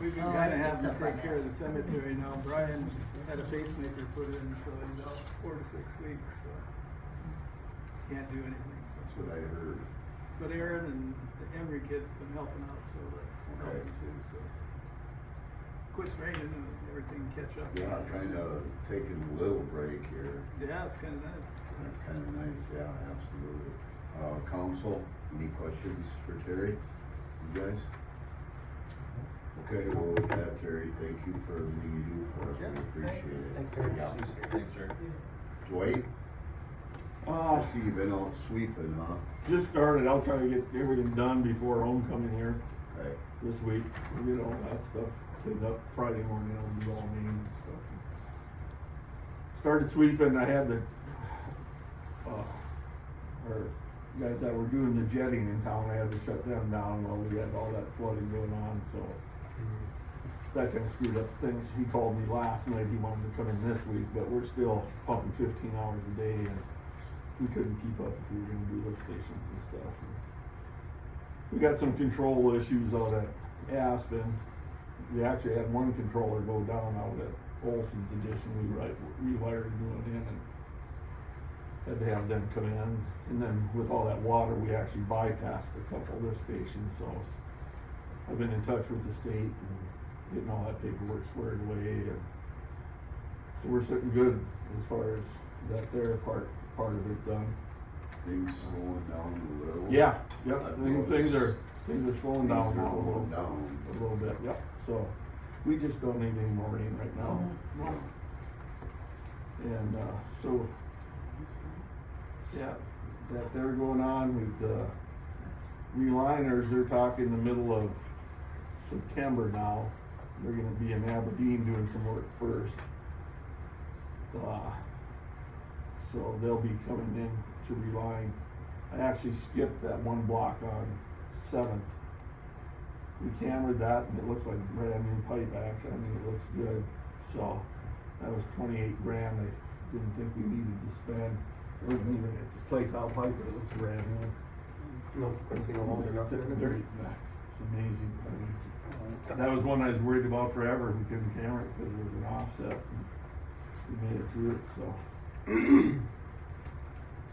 We've been Oh, kinda I having to picked up on take care of the that. cemetery now. Brian had a pacemaker put in, so he's out 4 to 6 weeks, so can't do anything, so. That's what I heard. But Aaron and the Emery kids been helping out, so that's Okay. helping too, so. Quits raining and everything catch up. Yeah, kinda taking a little break here. Yeah, it's kinda nice. That's kinda nice, yeah, absolutely. Council, any questions for Terry? You guys? Okay, well, with that, Terry, thank you for everything you do for us, Yeah, we appreciate it. Thanks, Terry. Yeah. Thanks, Terry. Dwight, I see you've been out sweeping, huh? Just started, I'll try to get everything done before homecoming here Okay, this week, we'll get all that stuff cleaned up Friday morning, I'll do all meeting and stuff. Started sweeping, I had the, our guys that were doing the jetting in town, I had to shut them down while we had all that flooding going on, so. That kinda screwed up things, he called me last night, he wanted to come in this week, but we're still pumping 15 hours a day and we couldn't keep up if we were gonna do lift stations and stuff. We got some control issues out at Aspen. We actually had one controller go down out at Olson's addition, we rewired new one in and had to have them come in. And then with all that water, we actually bypassed a couple lift stations, so I've been in touch with the state and getting all that paperwork squared away, and so we're sitting good as far as that there part of it done. things slowing down a little. Yeah, yep, I've things are noticed slowing down things are now a slowing little, down. a little bit, yep, so we just don't need any more rain right now. And, so, yeah, that they're going on with the reliners, they're talking the middle of September now. They're gonna be in Aberdeen doing some work first. So they'll be coming in to reline. I actually skipped that one block on 7th. We cambered that and it looks like brand new pipe action, I mean, it looks good. So, that was 28 grand, I didn't think we needed to spend. It wasn't even, it's a plate tile pipe, but it looks brand new. No, couldn't see no holes or nothing in it. It's amazing. I mean, that was one I was worried about forever, we couldn't camera it because it was an offset. And we made it through it, so.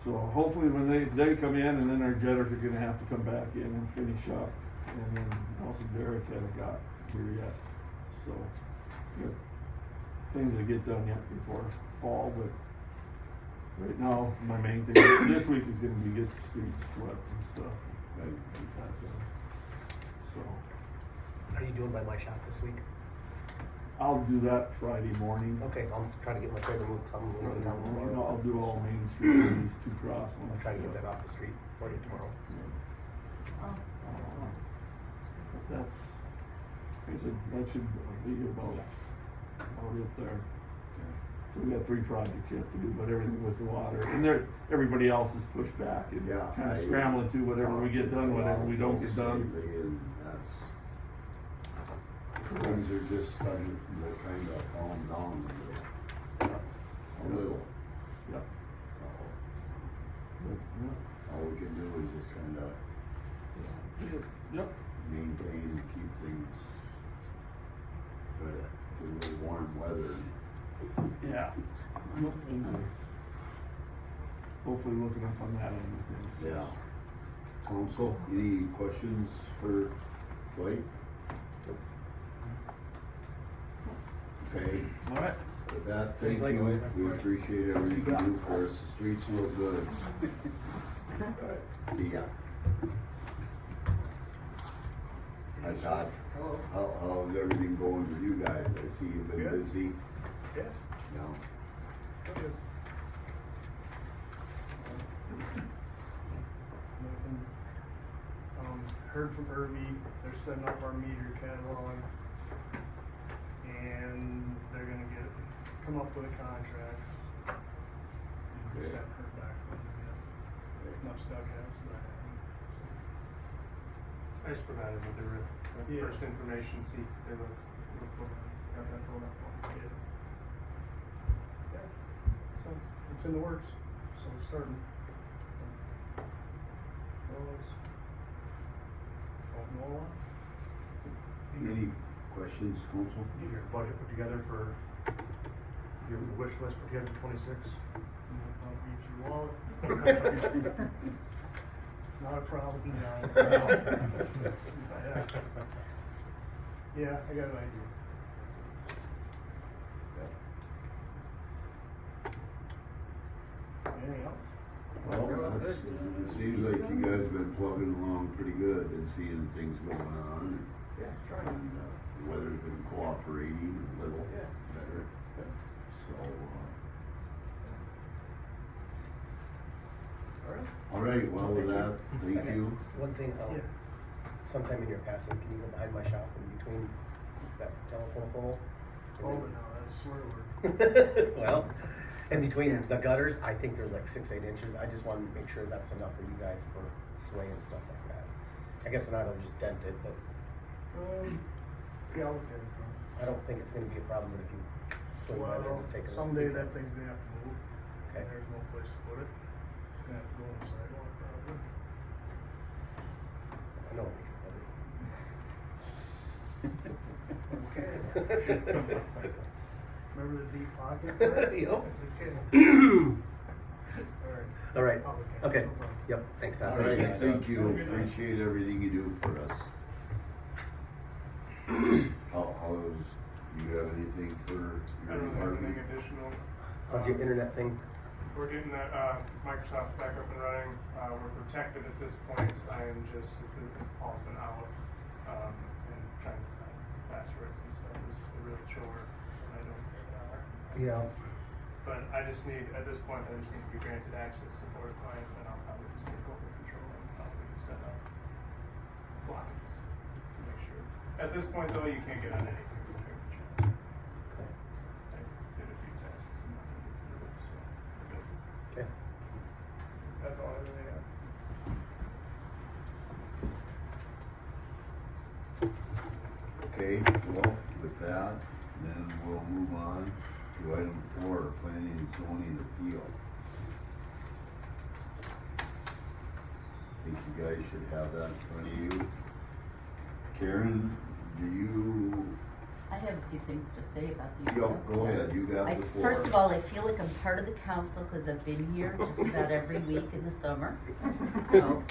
So hopefully when they come in and then our jetters are gonna have to come back in and finish up. And then also Derek hasn't got here yet, so, got things to get done yet before fall, but right now, my main thing this week is gonna be get the streets swept and stuff. Get that done. So, What are you doing by my shop this week? I'll do that Friday morning. Okay, I'll try to get my trailer moved, so I'm going to town tomorrow. I'll do all Main Street and these 2 cross ones. I'll try to get that off the street for you tomorrow. That's, I said, that should be about it there. So we got 3 projects yet to do, but everything with the water, and everybody else is pushed back and Yeah, kinda scrambling to whatever we get done, whatever we don't get done. And that's, things are just starting to kind of calm down a little. Yep. So, But, all we can do is just kind of Yep. maintain and keep things good. Get a little warm weather. Yeah. Hopefully looking up on that end of things. Yeah. Council, any questions for Dwight? Okay, Alright. with that, thank Thanks, you. Dwight. We appreciate everything you do for us. The streets look good. See ya. Hi Todd. Hello. How's everything going with you guys? I see you've been Good. busy. Yeah. No. Good. Nothing. Heard from Irby, they're setting up our meter catalog. And they're gonna come up with a contract. Okay. Just haven't heard back from them yet. Much Doug has, but I haven't. I just provided what they were, Yeah. first information sheet they look for, got that filled out. Yeah. Yeah. So, it's in the works, so it's starting. Well, don't know a lot. Any Questions, council? Get your budget put together for, your wish list put together for 26. I'll beat your wallet. It's not a problem, John. Yeah, I got an idea. Anything else? Well, it seems like you guys have been plugging along pretty good and seeing things going on. Yeah, trying. And, the weather's been cooperating a little Yeah. better, so, Alright. all right, well, with that, thank Okay. you. One thing, Yeah. sometime in your passing, can you go behind my shop in between that telephone pole? Oh, no, that's swear word. Well, in between the gutters, I think there's like 6-8 inches. I just wanted to make sure that's enough for you guys for sway and stuff like that. I guess when I don't just dent it, but Yeah, I'll look at it. I don't think it's gonna be a problem if you swing by there and Well, just take a look. someday that thing's gonna have to move. Okay. There's no place to put it. It's gonna have to go on the sidewalk probably. I know what you can Okay. Remember the deep pocket? Yep. Okay. Alright. All right. Public hearing, Okay. no problem. Yep, thanks, Todd. All right, Appreciate it. thank you, appreciate everything you do for us. How's, you have anything for I your don't have department? anything additional. How's your internet thing? We're getting that, Microsoft's back up and running, we're protected at this point, I am just, if it falls in out, and trying to find passwords and stuff is a real chore, and I don't know where they are. Yeah. But I just need, at this point, I just need to be granted access to Forest Client, and I'll probably just take over control and probably just set up blockages to make sure. At this point though, you can't get on anything with Heritage. Okay. I did a few tests and nothing gets through, so we're good. Okay. That's all I really have. Okay, well, with that, then we'll move on to item 4, planning and zoning appeal. I think you guys should have that in front of you. Karen, do you, I have a few things to say about the. go ahead, you got the floor. First of all, I feel like I'm part of the council because I've been here just about every week in the summer, so.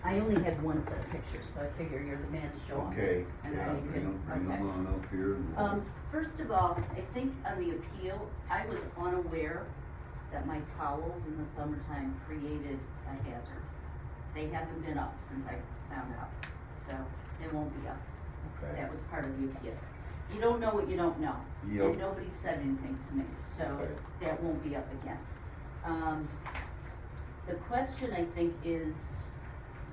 I only had one set of pictures, so I figure you're the man to show 'em. Okay, And yeah, then you bring can- them okay. on up here. and- First of all, I think on the appeal, I was unaware that my towels in the summertime created a hazard. They haven't been up since I found out, so they won't be up. Okay. That was part of the appeal. You don't know what you don't know. Yep. And nobody said anything to me, so Okay. that won't be up again. The question, I think, is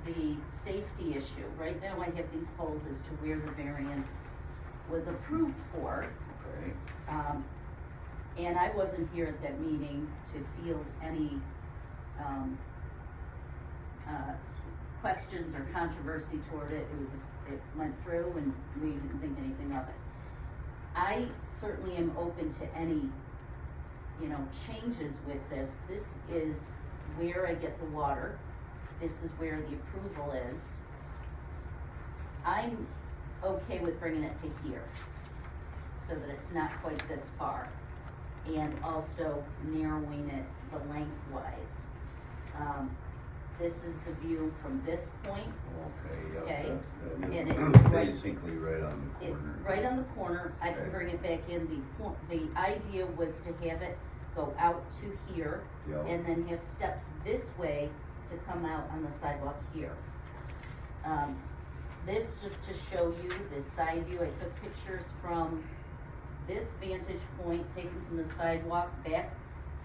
the safety issue. Right now, I have these poles as to where the variance was approved for. Okay, And I wasn't here at that meeting to field any, questions or controversy toward it. It went through and we didn't think anything of it. I certainly am open to any, changes with this. This is where I get the water. This is where the approval is. I'm okay with bringing it to here, so that it's not quite this far, and also narrowing it the lengthwise. This is the view from this point. okay, yeah. Okay. That- And yeah, it's right- basically right on the corner. It's right on the corner. I can Okay. bring it back in. The idea was to have it go out to here, Yeah. and then have steps this way to come out on the sidewalk here. This, just to show you the side view, I took pictures from this vantage point, taken from the sidewalk back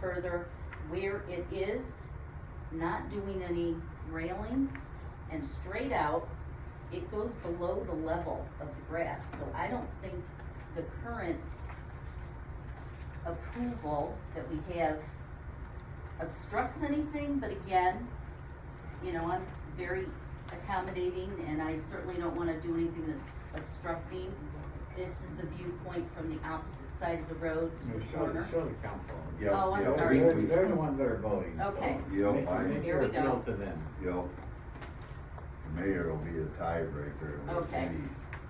further, where it is, not doing any railings, and straight out, it goes below the level of the grass, so I don't think the current approval that we have obstructs anything, but again, I'm very accommodating, and I certainly don't wanna do anything that's obstructing. This is the viewpoint from the opposite side of the road to the corner. Show the council. Yeah, Oh, I'm yeah, sorry. They're the ones that are voting, so. Okay. Yeah, make I- make Here your we go. appeal to them. Yep. mayor will be the tiebreaker. with Okay. any,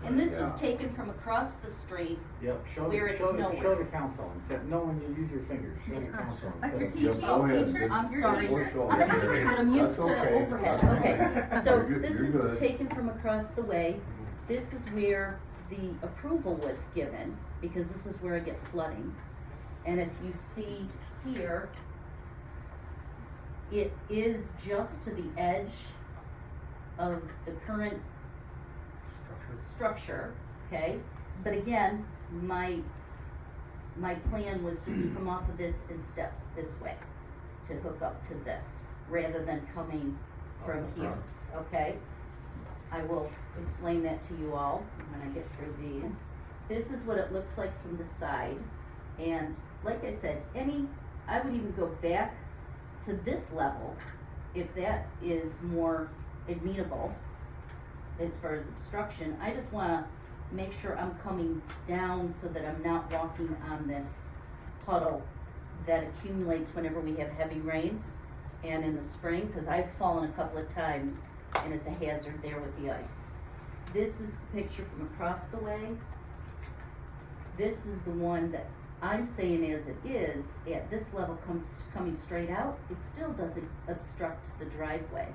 And this yeah. was taken from across the street. Yep, show Where the, it's show the, nowhere. show the council, instead, no, when you use your fingers, show the council Like you're instead teaching, of. Yep, go ahead. teachers, I'm you're sorry. We'll teachers. show I'm a them. teacher, but I'm used That's to okay. overhead, That's okay. fine. So You're good. this You're is good. taken from across the way. This is where the approval was given, because this is where I get flooding. And if you see here, it is just to the edge of the current structure, okay? But again, my plan was just to come off of this in steps this way, to hook up to this, rather than coming from here, okay? I will explain that to you all when I get through these. This is what it looks like from the side, and like I said, I would even go back to this level if that is more amenable as far as obstruction. I just wanna make sure I'm coming down so that I'm not walking on this puddle that accumulates whenever we have heavy rains and in the spring, cause I've fallen a couple of times and it's a hazard there with the ice. This is the picture from across the way. This is the one that I'm saying as it is, at this level coming straight out, it still doesn't obstruct the driveway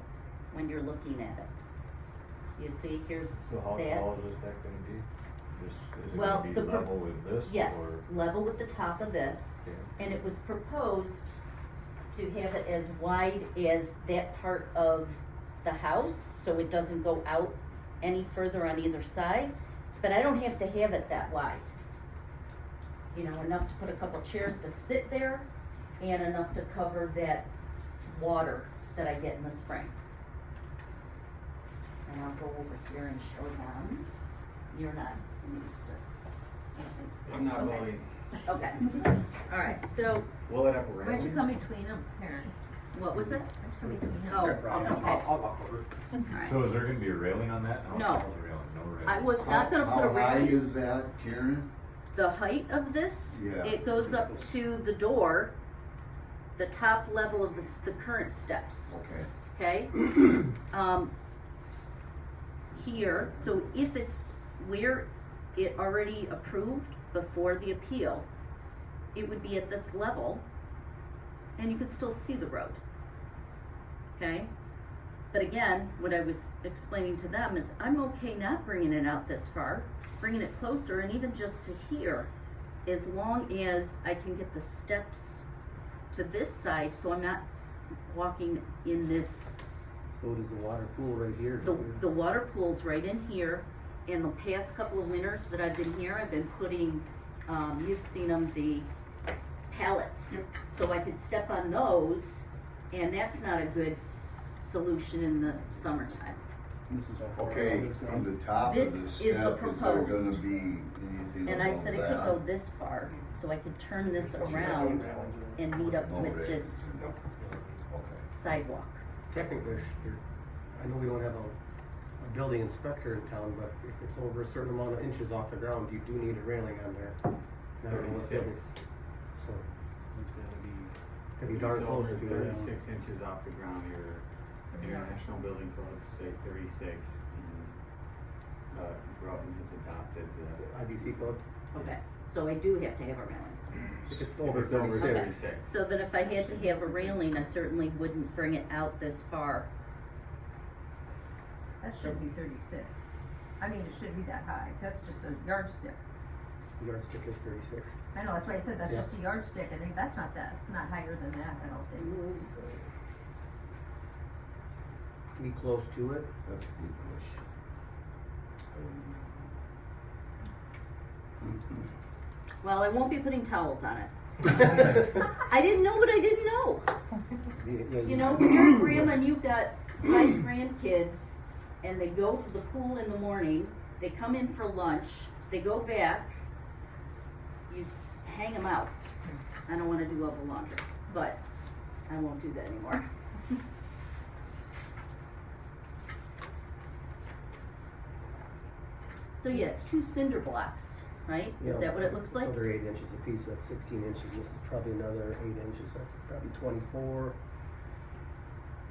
when you're looking at it. You see, here's So how that. tall is this deck gonna be? Just, is it Well, gonna be the pro- level with this, Yes, or? level with the top of this, Okay. and it was proposed to have it as wide as that part of the house, so it doesn't go out any further on either side, but I don't have to have it that wide. You know, enough to put a couple chairs to sit there, and enough to cover that water that I get in the spring. And I'll go over here and show them. You're not used to. I don't think so. I'm not Okay. really, Okay, alright, so, will it have a Why don't you railing? come between them, Karen? what was it? Why don't you come between them? Oh, I'll okay, walk over. alright. So is there gonna be a railing on that? How No. tall is the railing? No railing? I was not gonna put a How high railing. is that, Karen? The height of this, Yeah. it goes up to the door, the top level of the current steps, Okay. okay? Here, so if it's where it already approved before the appeal, it would be at this level, and you could still see the road, okay? But again, what I was explaining to them is I'm okay not bringing it out this far, bringing it closer and even just to here, as long as I can get the steps to this side, so I'm not walking in this, So does the water pool right here. the water pool's right in here. And the past couple of winters that I've been here, I've been putting, you've seen them, the pallets. So I could step on those, and that's not a good solution in the summertime. This is how far Okay, out it's from going. the top of the This is the step, is there gonna proposed. be anything And I above said I could go this far, so I could turn this around and meet up No with railings. this Okay. sidewalk. Technically, I know we don't have a building inspector in town, but if it's over a certain amount of inches off the ground, you do need a railing on there. And I don't know what that 36. is. So, It's gonna be. could be darn close to it. 36 inches off the ground, your international building codes say 36, and, Groton has adopted the. IBC code, Okay, so I do have to have a railing. if it's If over it's over 36. 36. So then if I had to have a railing, I certainly wouldn't bring it out this far. That should be 36. I mean, it should be that high. That's just a yardstick. Yardstick is 36. I know, that's why I said that's Yeah. just a yardstick. I think that's not that. It's not higher than that, I don't think. Be close to it. That's a good question. Well, I won't be putting towels on it. I didn't know what I didn't know. Yeah, You know, when you're a grandma and you've got 5 grandkids and they go to the pool in the morning, they come in for lunch, they go back, you hang them out. I don't wanna do all the laundry, but I won't do that anymore. So yeah, it's 2 cinder blocks, right? Is Yeah, that what it looks like? So they're 8 inches apiece, so that's 16 inches. This is probably another 8 inches, that's probably 24.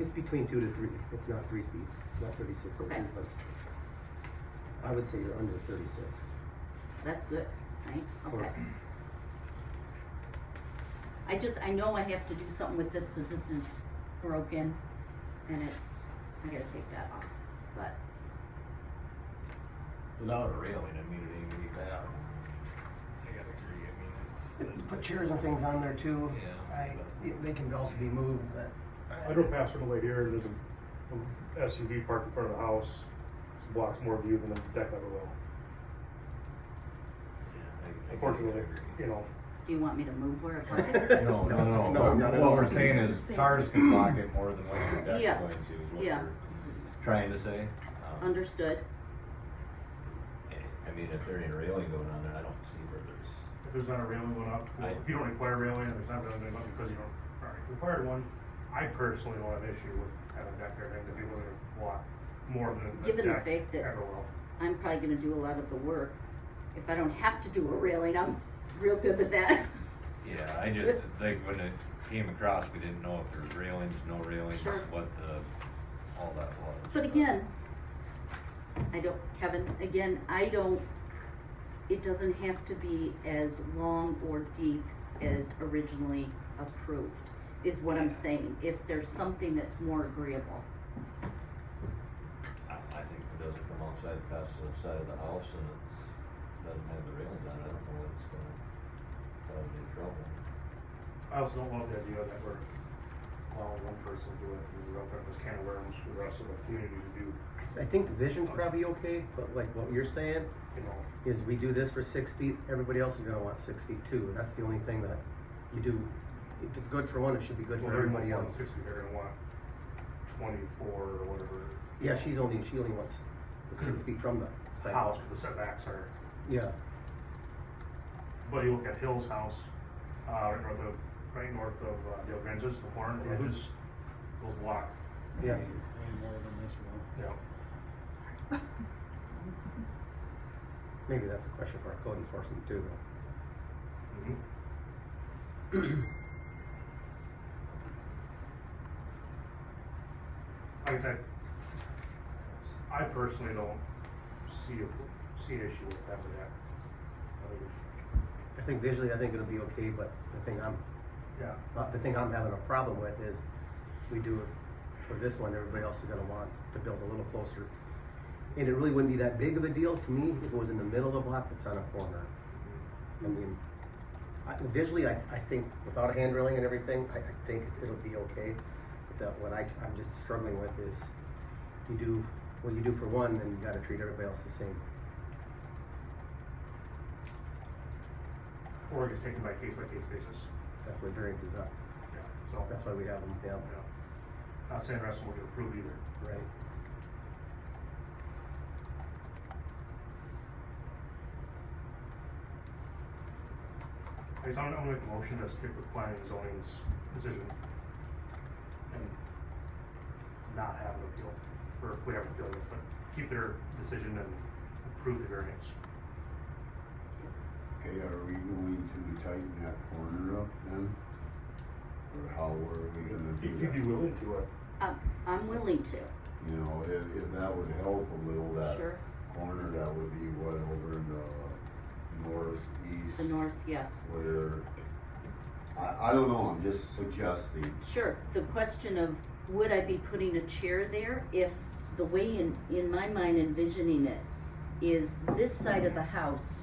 It's between 2 to 3, it's not 3 feet, it's not 36 Okay. inches, but I would say you're under 36. That's good, right? Okay. Correct. I know I have to do something with this, cause this is broken, and I gotta take that off, but, Without a railing, I mean, it ain't really bad. I gotta agree, I mean, it's. Put chairs and things on there too. Yeah. They can also be moved, but. I drove past on the way here, there's a SUV parked in front of the house, it blocks more view than the deck ever will. Yeah, I Unfortunately, you know, do you want me to move where I park it? No, No, no, no, no, not at what all. we're saying is cars can block it more than what your deck's Yes, going to, is what yeah. we're trying to say. Understood, I mean, if there ain't a railing going on there, I don't see where there's, If there's not a railing going up, I- if you don't require a railing, there's not railing going up because you don't require one, I personally don't have an issue with having a deck there, and to be willing to block more than the Given the deck fact that- ever will. I'm probably gonna do a lot of the work. If I don't have to do a railing, I'm real good with that. yeah, I just, like, when it came across, we didn't know if there was railings, no railings, Sure. what all that was. But again, Kevin, it doesn't have to be as long or deep as originally approved, is what I'm saying, if there's something that's more agreeable. I think if it doesn't come outside past the side of the house and it doesn't have the railings on it, I don't know what's gonna cause any trouble. I also don't love the idea that we're allowing one person to do it, and we're opening this can of worms for the rest of the community to do, I think the vision's probably okay, but like what you're saying you know. is we do this for 6 feet, everybody else is gonna want 6 feet too. That's the only thing that you do. If it's good for one, it should be good Well, for they're everybody gonna want else. 60, they're gonna want 24 or whatever. Yeah, she only wants 6 feet from the House, sidewalk. the setbacks are, Yeah, but you look at Hill's house, right north of Dale Grange's, the barn, the edges, goes block. yeah. Yeah. Maybe that's a question for our code enforcement too. Mhm. Like I said, I personally don't see an issue with that for that. I think visually, I think it'll be okay, but Yeah, the thing I'm having a problem with is we do it for this one, everybody else is gonna want to build a little closer. And it really wouldn't be that big of a deal to me if it was in the middle of the block, it's on a corner. I mean, visually, I think without a hand railing and everything, I think it'll be okay. But what I'm just struggling with is you do what you do for one, then you gotta treat everybody else the same. or just taken by case basis. That's what variance is up. Yeah, so, That's why we have them, yeah, yeah. Not saying the rest will get approved either. right. I guess I'm gonna make a motion to stick with planning and zoning's decision. And not have an appeal, or if we have an appeal, but keep their decision and approve the variance. Okay, are we going to tighten that corner up then? Or how are we gonna do If you'd be that? willing to, I'm willing to, You know, if that would help a little, that sure, corner, that would be what, over in the northeast? the north, yes. Where, I don't know, I'm just suggesting. Sure, the question of would I be putting a chair there if the way in my mind envisioning it is this side of the house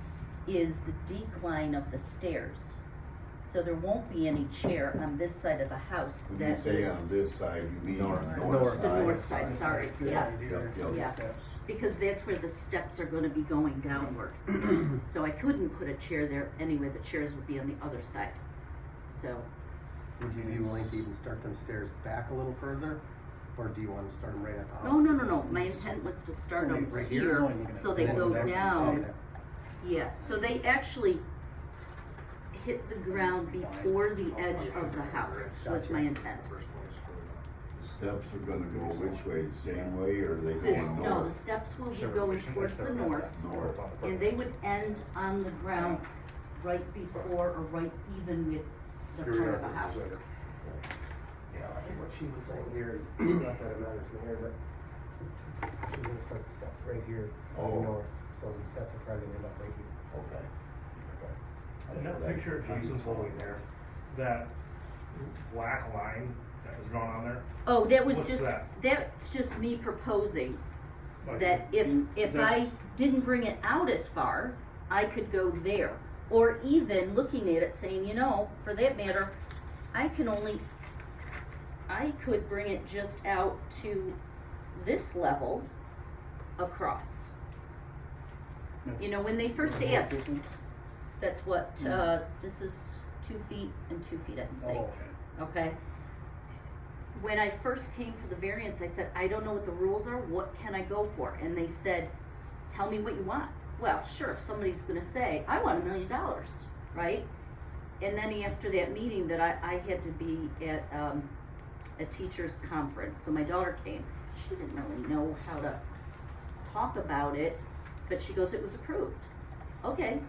is the decline of the stairs. So there won't be any chair on this side of the house When you that. say on this side, you mean North. north side? The north side, sorry, yeah, Yep, yep. yeah, because that's where the steps are gonna be going downward. So I couldn't put a chair there anyway, the chairs would be on the other side, so. Would you be willing to even start them stairs back a little further? Or do you wanna start them right at the house? No, my intent was to start them Right here, so they go down. Okay. Yeah, so they actually hit the ground before the edge of the house, was my intent. first place for The steps are gonna go which way, the same way, or are they This, going no, the north? steps will be going towards the north, North. and they would end on the ground right before or right even with the front of the house. think what she was saying here is, not that it matters to her, but she's gonna start the steps right here on the Oh. north, so the steps are probably gonna end up right here. Okay. In that picture Jason's holding there, that black line that was drawn on there, Oh, that was What's just, that? that's just me proposing like, that if I that's- didn't bring it out as far, I could go there. Or even looking at it saying, you know, for that matter, I could bring it just out to this level across. You know, when they first asked, that's what, this is 2 feet and 2 feet, I think. Oh, okay. Okay. When I first came for the variance, I said, I don't know what the rules are, what can I go for? And they said, tell me what you want. Well, sure, if somebody's gonna say, I want $1 million, right? And then after that meeting that I had to be at, a teacher's conference, so my daughter came. She didn't really know how to talk about it, but she goes, it was approved. Okay,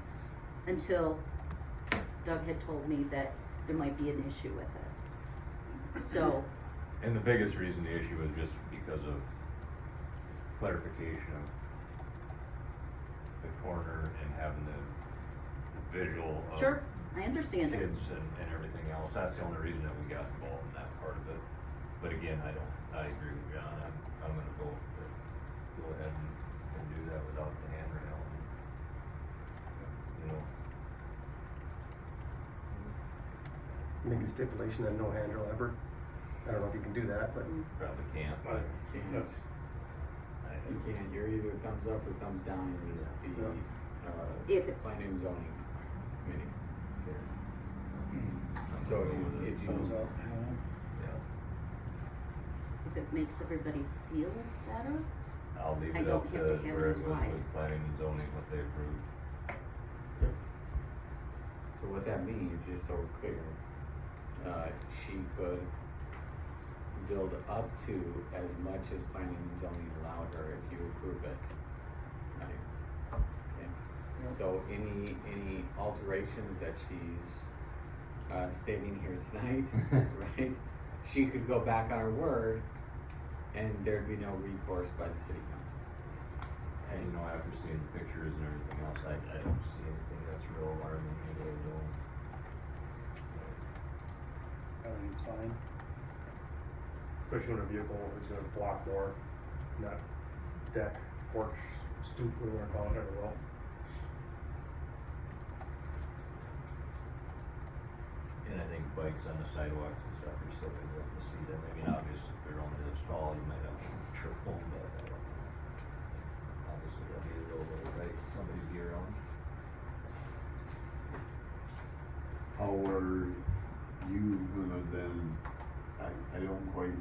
until Doug had told me that there might be an issue with it. So, And the biggest reason the issue was just because of clarification of the corner and having the visual of sure, I understand it. kids and everything else. That's the only reason that we got involved in that part of it. But again, I agree with John. I'm gonna go ahead and do that without the handrail. You know, Make a stipulation that no handrail ever. I don't know if you can do that, but probably can't. But You can't, that's, you can't, you're either thumbs up or thumbs down in the, If it- planning and zoning committee. So if you. Thumbs up. Yeah. If it makes everybody feel better, I'll leave I it don't up to have to have it where as it was wide. with planning and zoning, what they approved. So what that means, just so we're clear, she could build up to as much as planning and zoning allowed her if you approve it. Right? Okay. So any alterations that she's, stating here tonight, right? She could go back on her word and there'd be no recourse by the city council. And you know, after seeing the pictures and everything else, I don't see anything that's real alarming, I really don't. I think it's fine. especially when a vehicle is gonna block more, not deck, porch, stoop, whatever you wanna call it, or well. And I think bikes on the sidewalks and stuff, you're still gonna be able to see them. I mean, obviously, if they're only this tall, you might have trouble, but I don't know. Obviously, that'll be a little bit, right, somebody's gear on. How are you gonna then, I don't quite,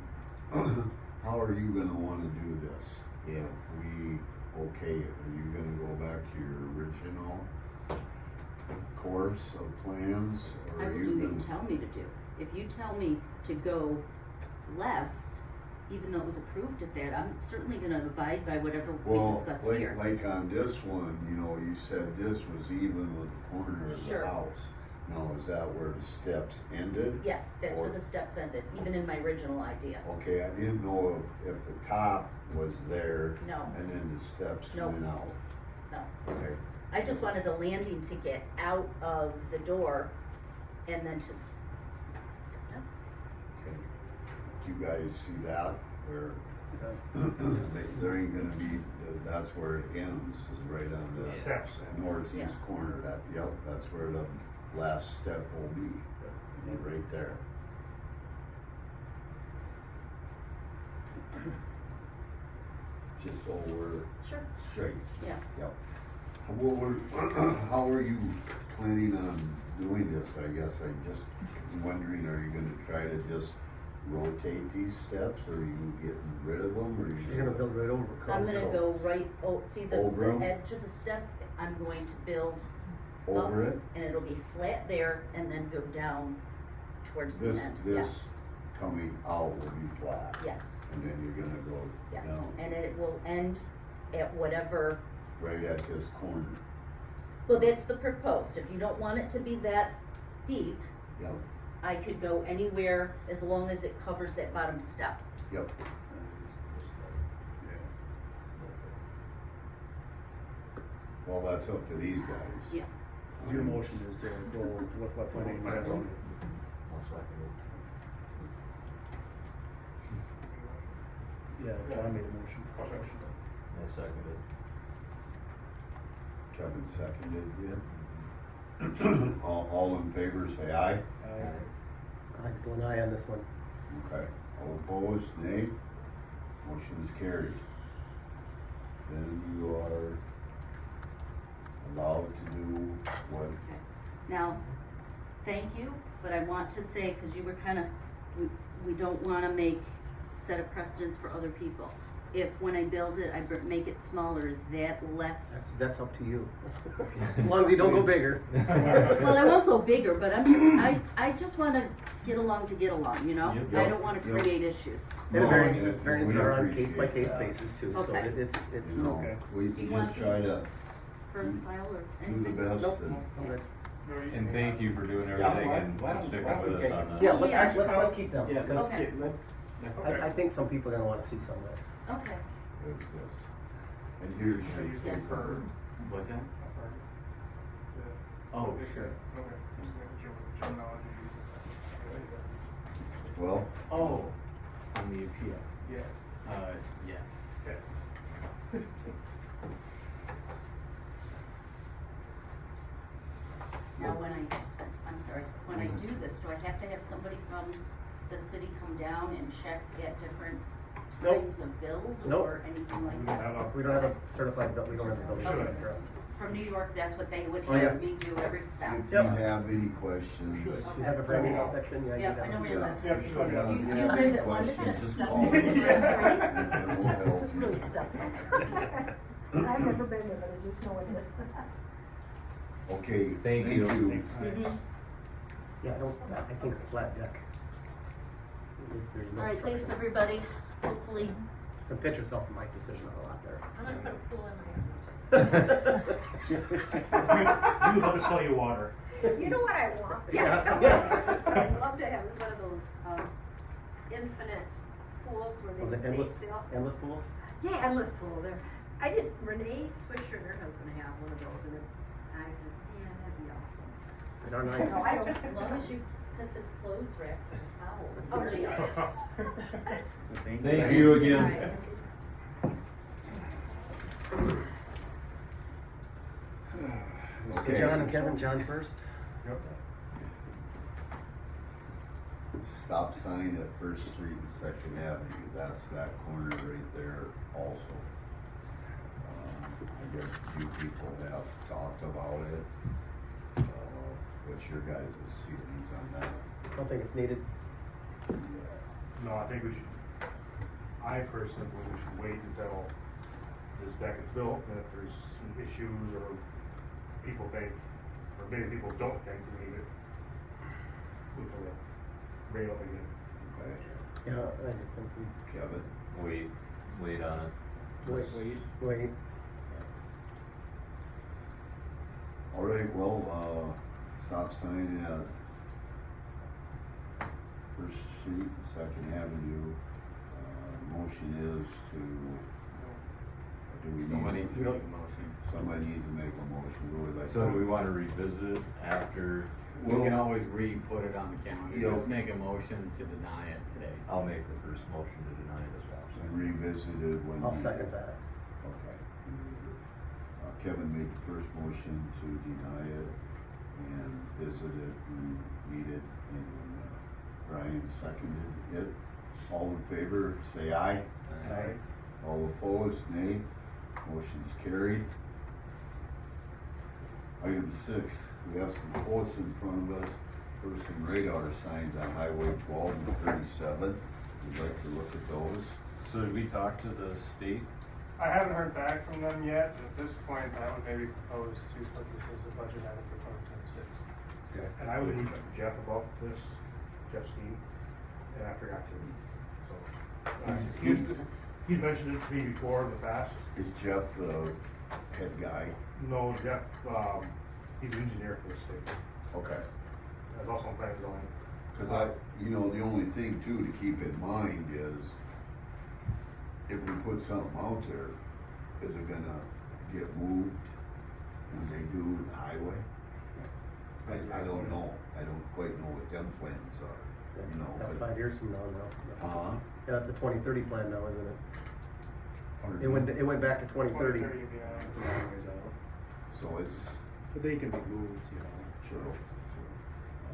how are you gonna wanna do this? If we okay it, are you gonna go back to your original course of plans? Or I are will you do what you gonna? tell me to do. If you tell me to go less, even though it was approved at that, I'm certainly gonna abide by whatever we Well, discuss like, here. like on this one, you know, you said this was even with the corner of Sure. the house. Now, is that where the steps ended? Yes, that's where Or- the steps ended, even in my original idea. Okay, I didn't know if the top was there No. and then the steps No. went out. No. Okay, I just wanted a landing to get out of the door and then just step down. okay. Do you guys see that? Where there ain't gonna be, that's where it ends, is right on the Steps. northeast corner. That, yep, that's where the last step will be. Right there. Just so we're Sure. straight. Yeah. Yep. How are you planning on doing this? I guess I'm just wondering, are you gonna try to just rotate these steps, or are you getting rid of them, or are you? she's gonna build right over. I'm gonna go right, see Over 'em? the edge of the step, I'm going to build Over up, it? and it'll be flat there and then go down towards the This, end. this coming out will be flat, Yes, and then you're gonna go yes, down, and it will end at whatever, right at this corner. well, that's the proposed, if you don't want it to be that deep, Yep, I could go anywhere as long as it covers that bottom step. Yep. Well, that's up to these guys. Yeah. Your motion is to go with what planning says on. I'll second it. Yeah, John made a motion. I seconded. Kevin seconded it. All in favor, say aye. I go an eye on this one. Okay. All opposed, nay. Motion's carried. Then you are allowed to do what? Now, thank you, but I want to say, cause you were kinda, we don't wanna set a precedence for other people. If when I build it, make it smaller, is that less? That's up to you. As long as you don't go bigger. Well, I won't go bigger, but I just wanna get along to get along, you know? Yep. I don't wanna Yep. create issues. And No, variances, we variances are on appreciate case by case that. basis too, so Okay. it's, You know, Okay. we Do you can want just try these? to For the file or do the anything? best nope, and. I'm good. And thank you for doing Yeah. everything and sticking with us on that. Yeah, Yeah. let's keep them. Yeah, let's Okay. get, let's I think some people are gonna wanna see some of this. Okay. There's this. And here's So you your say Yes. for, what's that? yeah. Oh, Okay, sure. Okay, just making sure what the terminology you use. Well, Oh, on the appeal, Yes. yes. Okay. Now, I'm sorry, when I do this, do I have to have somebody from the city come down and check at different Nope. times of build Nope. or anything like We that? have a- We don't have a certified, we don't have a building Sure. inspector. From New York, that's what they would Oh, yeah. have me do every step. if you have any questions. You have a framing inspection, yeah, you Yeah, have. I know where you live. Yeah, just let me know. You If live have any at one questions, side. just Stuff call in me. the street. And we'll help you. Really stuck. I've never been there, but I just know it is. Okay, Thank you. Mhm. Yeah, I don't, I think a flat deck. There's no All right, thanks, structure. everybody. Hopefully, The pictures help my decision a lot there. I'm gonna put a pool in my We would love to sell you water. house. You know what I want? Yes. Yeah. I'd love to have one of those, infinite pools where Oh, they the stay endless, still. endless pools? Yeah, endless pool there. I did, Renee Swisher and her husband have one of those, and I said, yeah, that'd be awesome. They are No, nice. I don't. as long as you put the clothes rack for the towels. Oh, yes. Thank you again. Okay, John and Kevin, John first. Yep. Stop sign at First Street and Second Avenue, that's that corner right there also. I guess a few people have talked about it. What's your guys' feelings on that? I don't think it's needed. No, I think we should, I personally believe we should wait until this deck is built, and if there's some issues or people think, or maybe people don't think we need it, we can bring it up again. Okay, Yeah, I just think we, Kevin? Wait on it. wait. All right, well, stop sign at First Street, Second Avenue. Motion is to, do we need? Someone needs to make a motion. Somebody needs to make a motion, who would like? So do we wanna revisit it after? We can always re-put it on the calendar, Yeah. just make a motion to deny it today. I'll make the first motion to deny this option. And revisit it when. I'll we- second that. Okay. Kevin made the first motion to deny it and visit it when needed, and Brian seconded it. All in favor, say aye. Aye. All opposed, nay. Motion's carried. Item 6, we have some quotes in front of us for some radar signs on Highway 12 and 37. We'd like to look at those. So did we talk to the state? I haven't heard back from them yet, at this point, I would maybe propose to put this as a budget item for 2026. Okay. And I was meeting with Jeff about this, Jeff Steen, and I forgot to, so. He's mentioned it to me before in the past. Is Jeff the head guy? No, Jeff, he's an engineer for the state. Okay. There's also plans on Cause you know, the only thing too to keep in mind is if we put something out there, is it gonna get moved when they do the highway? I don't know. I don't quite know what them plans are, you know. That's but- 5 years from now. Uh, Yeah, that's a 2030 plan now, isn't it? or- It went back to 2030. 2030, yeah. It's a long ways out. So it's, But they can be moved, you know. sure.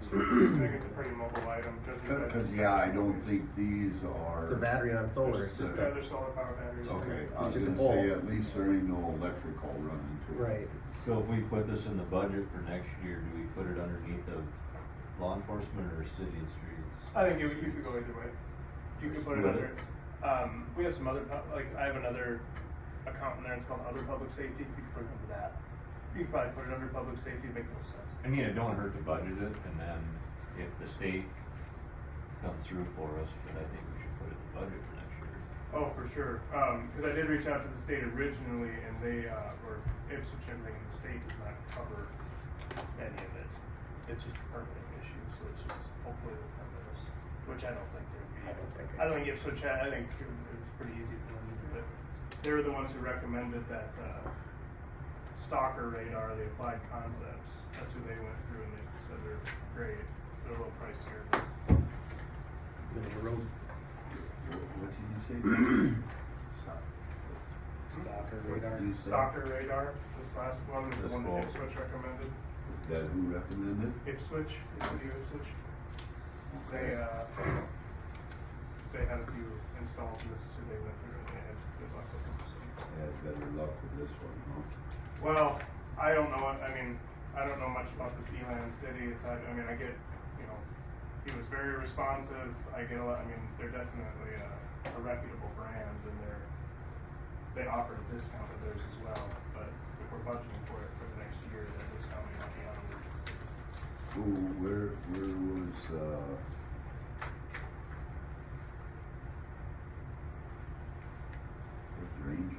I think it's a pretty mobile item, judging by. Cause yeah, I don't think these are. It's a battery on solar, it's just Yeah, a, they're solar power batteries. Okay, I was Just a gonna say, pole. at least there ain't no electrical running to it. right. So if we put this in the budget for next year, do we put it underneath of law enforcement or city and streets? I think you could go either way. You could put it Would under, we have some other, like, I have another account in there, it's called other public safety, you could put it under that. You could probably put it under public safety, it'd make no sense. I mean, it don't hurt to budget it, and then if the state comes through for us, then I think we should put it in the budget for next year. Oh, for sure, cause I did reach out to the state originally, and they, were Ipswich, everything in the state does not cover any of it. It's just a permitting issue, so it's just, hopefully they'll cover this, which I don't think they'd be. I don't think Ipswich, I think it was pretty easy for them to do it. They were the ones who recommended that, Stalker radar, the Applied Concepts, that's who they went through, and they said they're great, they're a little pricier, but. Middle of the road. What did you say? Stalker What radar. did you say? Stalker radar, this last one was the This one fall. that Ipswich recommended. That who recommended? Ipswich, the city of Ipswich. They had a few installs, and this is who they went through, and they had good luck with them, so. Had better luck with this one, huh? Well, I don't know, I don't know much about this Elan City, aside, I get, you know, he was very responsive, I get a lot, they're definitely a reputable brand, and they offered a discount of theirs as well, but if we're budgeting for it for the next year, that discount may not be on it. Ooh, where was, where's Rangers?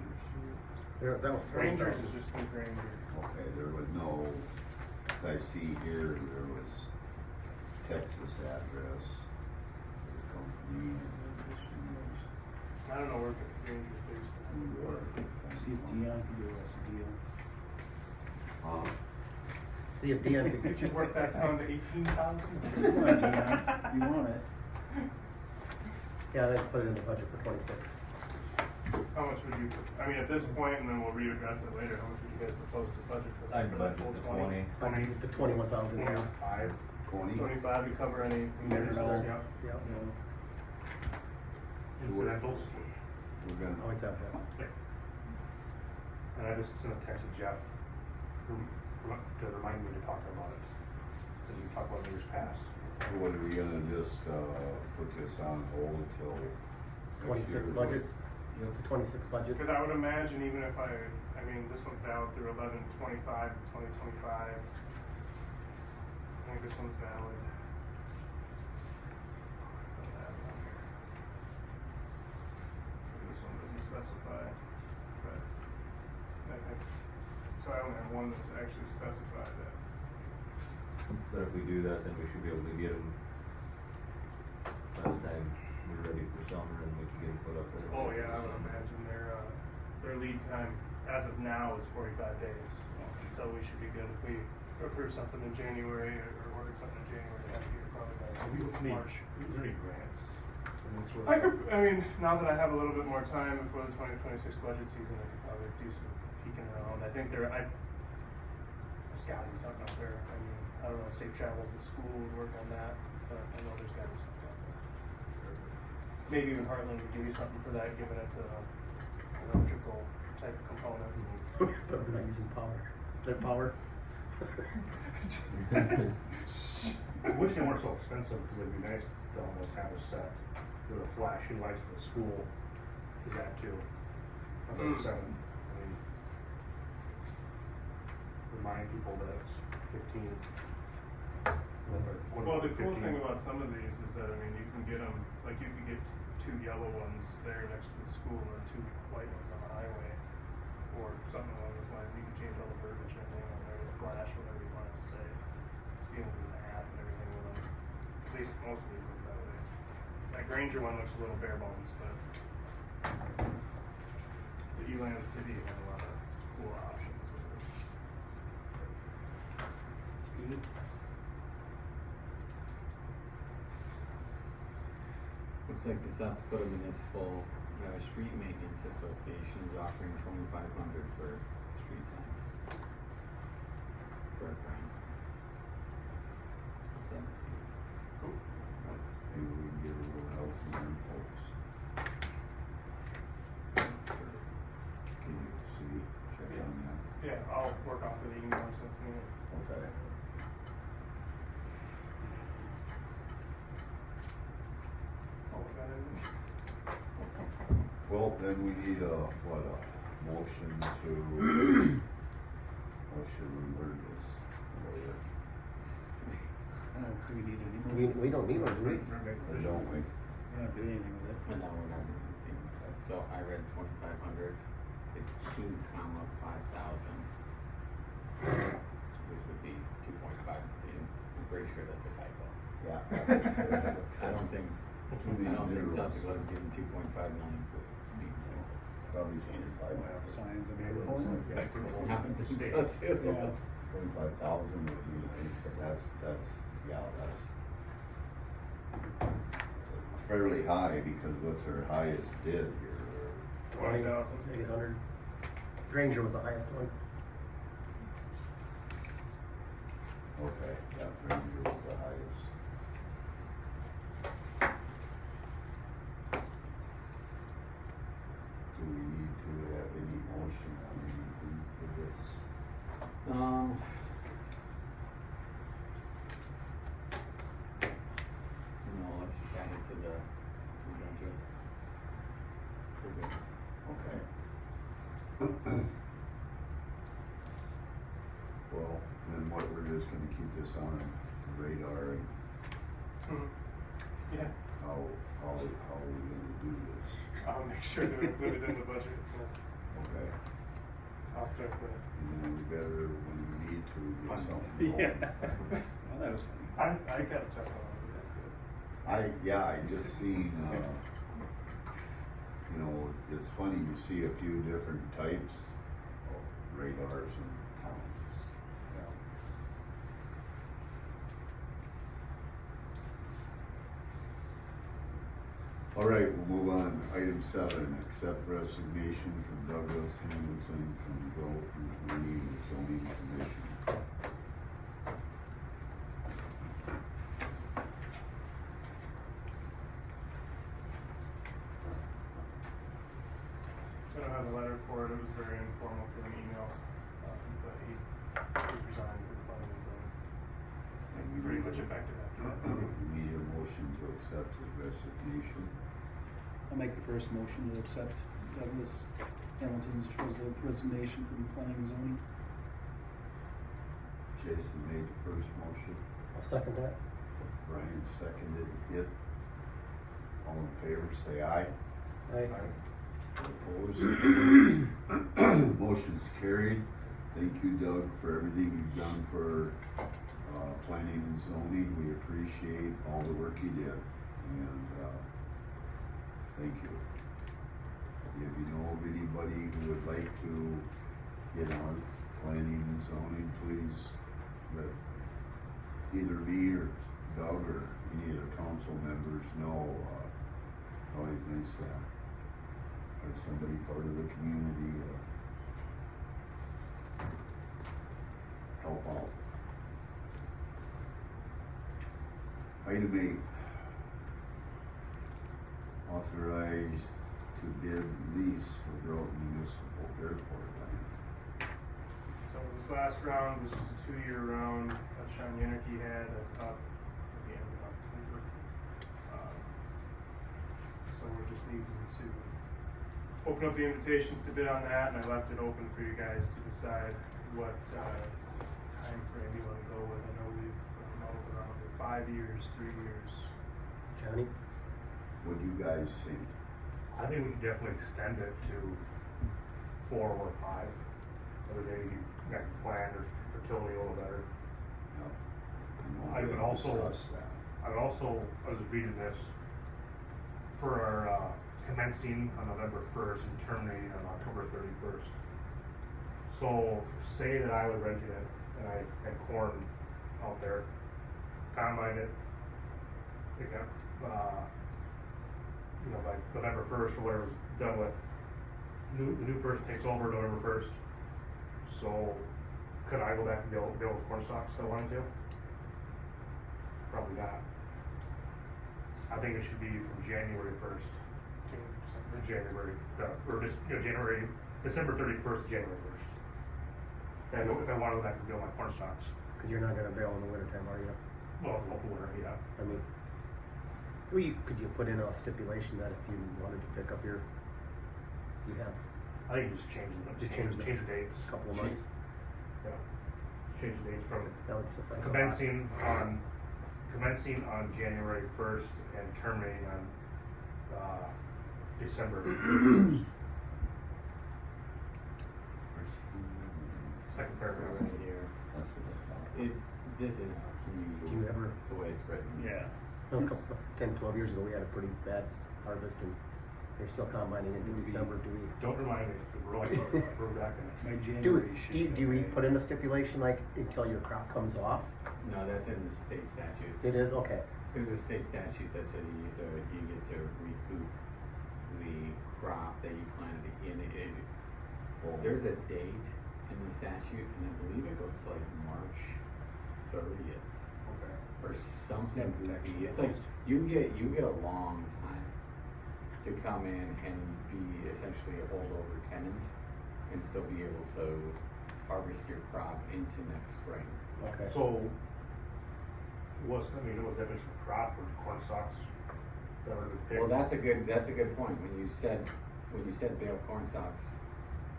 There, that was Rangers 20,000. is just Luke Ranger. Okay, there was no, I see here, there was Texas address, the company, and then this one was I don't know where Ranger's based. New York. See if Dion can do us a deal. See if Dion Could could, you work that down to 18,000? Come on, Dion, you want it. yeah, they put it in the budget for 26. How much would you, at this point, and then we'll readdress it later, how much would you guys propose to budget for that? I'd for that budget full the 20. The 21,000, yeah. 25, 20? 25, you cover any $100. yeah. Yep. Incidentals, We're gonna, Always have that. and I just sent a text to Jeff, to remind me to talk about it, as we talk about years past. what are we gonna just, put this on hold till? next 26 year? budgets, the 26 budget. Because I would imagine even if this one's valid through 11/25, 2025. I think this one's valid. This one doesn't specify, but I think, so I only have one that's actually specified that. But if we do that, then we should be able to get them by the time we're ready for summer and we can get them put up there. Oh yeah, I would imagine their lead time as of now is 45 days. So we should be good if we approve something in January or order something in January, have to get it probably by March. Is there any grants? Now that I have a little bit more time before the 2026 budget season, I could probably do some peeking around. I think there's gotta be something out there. I don't know, Safe Travels at School would work on that, but I know there's gotta be something out there. Maybe even Heartland would give you something for that, given it's a electrical type of component. But we're not using power. Their power. I wish they weren't so expensive, because it'd be nice to almost have a set with a flashing lights for the school, is that too. I think seven, remind people that it's 15. Well, the cool thing about some of these is that, you can get them, like you can get 2 yellow ones there next to the school and 2 white ones on the highway, or something along those lines. You can change all the verbiage and everything on there, the flash, whatever you want it to say. See them in the app and everything with them. At least most of these look that way. That Granger one looks a little bare bones, but the Eland City had a lot of cool options with it. Good. Looks like the South Dakota Municipal Street Maintenance Association is offering $2,500 for street signs. For a grant. Send it to you. Cool. Maybe we can get a little help from them folks. Can you see, check on that? Yeah, I'll work off of the email or something. Okay. I'll work on it. Well, then we need a motion to, how should we word this? Lawyer? I don't think we need any more. We don't need one, do we? Or don't we? We're not doing anything with it. But no, we're not doing anything with that. So I read 2,500. It's 2,500,000, which would be 2.5 million. I'm pretty sure that's a typo. Yeah. I don't think Too many South zeros. Dakota's giving 2.5 million for speed. Probably Signs in every I corner. don't think so too. Yeah. 25,000 would be nice, but that's fairly high, because what's our highest bid here? 20,000. 800. Granger was the highest one. Okay, yeah, Granger was the highest. Do we need to have any motion on anything for this? No, let's just add it to the budget. We're good. Okay. Well, then we're just gonna keep this on the radar, and Mhm. Yeah, how are we gonna do this? I'll make sure to include it in the budget. Okay, I'll start with it. and then we better, when we need to, get Fun. something Yeah. going. Well, that was funny. I gotta check on it, that's good. I just seen, you know, it's funny, you see a few different types of radars in towns. Yeah. All right, we'll move on. Item 7, accept resignation from Douglas Hamilton from the Grove and Planning and Zoning Commission. I don't have a letter for it, it was very informal through an email, but he resigned from the planning and zoning. And we Pretty need much a- effective after that. We need a motion to accept his resignation. I'll make the first motion to accept Douglas Hamilton's resignation from planning and zoning. Jason made the first motion. I'll second that. Brian seconded it. All in favor, say aye. Aye. Opposed? Motion's carried. Thank you, Doug, for everything you've done for, planning and zoning. We appreciate all the work you did, and, thank you. If you know of anybody who would like to get on planning and zoning, please let either me or Doug or any of the council members know. Always nice to have somebody part of the community help out. Item 8, authorize to bid lease for Groton Municipal Airport land. So this last round was just a 2-year round that Sean Yenerke had, that's up at the end of October. So we're just needing to open up the invitations to bid on that, and I left it open for you guys to decide what, time frame you wanna go with. I know we've modeled around for 5 years, 3 years. Johnny? What do you guys think? I think we could definitely extend it to 4 or 5. Whether maybe make the plan or fertility a little better. And I would we'll also- discuss that. I also, I was reading this, for our, commencing on November first and terminating on October 31st. So, say that I was renting it, and I had corn out there, combine it, pick up, by November first or whatever's done with. The new person takes over November first, so could I go back and build with corn stalks if I wanted to? Probably not. I think it should be from January first to December 31st, January first. If I want to go back and build my corn stalks. Cause you're not gonna bail in the wintertime, are you? Well, it's open winter, yeah. I mean, could you put in a stipulation that if you wanted to pick up you have I think just change the dates. a couple of months? Yeah. Change the dates from That would suffice a lot. commencing on January first and terminating on, December 31st. Second paragraph. Right here. That's what I thought. This is unusual. Do you ever- The way it's written. Yeah. A couple, 10, 12 years ago, we had a pretty bad harvest and they're still combining into December. Do we? Don't remind me, because we're like, we're back in it. My Do, January should. do we put in a stipulation like until your crop comes off? No, that's in the state statutes. It is, okay. There's a state statute that says you get to recoup the crop that you planted in it. There's a date in the statute, and I believe it goes to like March 30th Okay. or something Yeah, goofy. It's like you get a long time to come in and be essentially a holdover tenant and still be able to harvest your crop into next spring. Okay. So, what's the definition of crop or corn stalks? That were picked? Well, that's a good point. When you said bale corn stalks,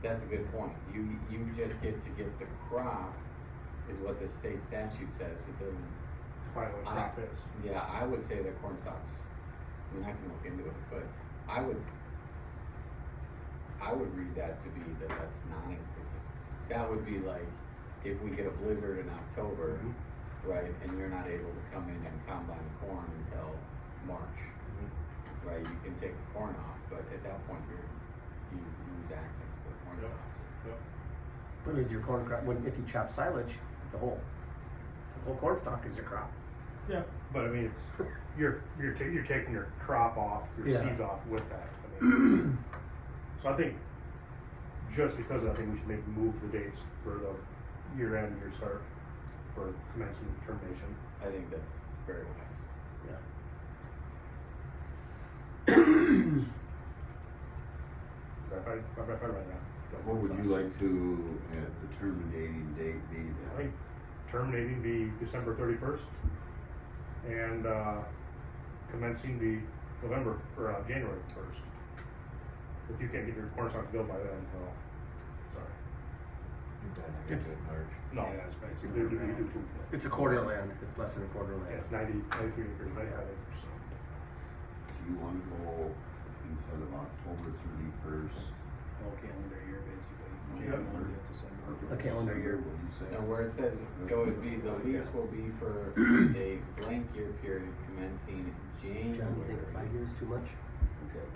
that's a good point. You just get to get the crop, is what the state statute says. It doesn't. Define what crop is. Yeah, I would say that corn stalks. I mean, I can look into it, but I would read that to be that that's not included. That would be like if we get a blizzard in October, right, and you're not able to come in and combine the corn until March, right? You can take the corn off, but at that point you lose access to the corn Yep. stalks. Yep. What is your corn crop? If you chop silage, the whole corn stalk is your crop. Yeah. But I mean, it's, you're taking your crop off, your Yeah. seeds off with that. I mean, so I think, just because of that, I think we should move the dates for the year end, year start, for commencement and termination. I think that's very wise. Yeah. So if I write that. What would you like to, the terminating date be I then? think terminating be December 31st, and, commencing be November, or, January 1st. If you can't get your corn stalks built by then, well, sorry. No. Yeah, it's basically. We do two. It's a quarter land. It's less than a quarter Yeah, land. it's 93 acres, 95 acres, so. Do you wanna go instead of October 31st? Whole calendar year, basically. Yeah. January to December. A calendar year. What'd you say? Now, where it says, so it'd be, the lease will be for a blank year period commencing January. John, you think 5 years is too much? Okay.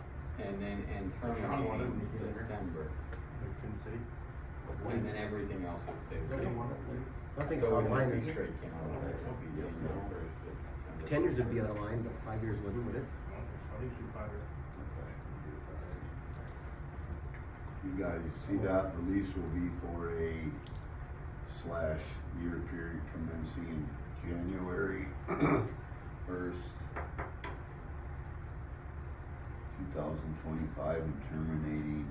And then, and Sean wanted terminating me to- December, Like Kansas City. and then everything else would stay the same. I don't think it's So it would online, just is be it? straight calendar, it would be January first to December. 10 years would be on the line, but 5 years wouldn't, would it? I think you five years. You guys see that? The lease will be for a / year period commencing January 1st, 2025 and terminating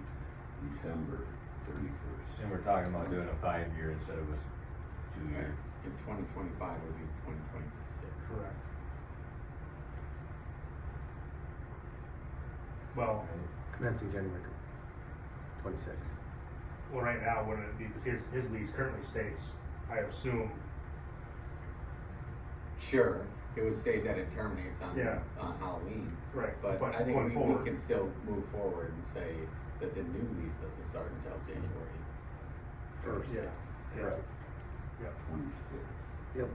December 31st. And we're talking about doing a 5-year instead of a 2-year. In 2025 would be 2026. Correct. Well, Commencing January 26. well, right now, wouldn't it be, because his lease currently states, I assume, Sure, it would state that it terminates on, Yeah. on Halloween, right, but I think going we forward. can still move forward and say that the new lease doesn't start until January first. Yeah. Yeah. Right. Yeah. 26. Yep.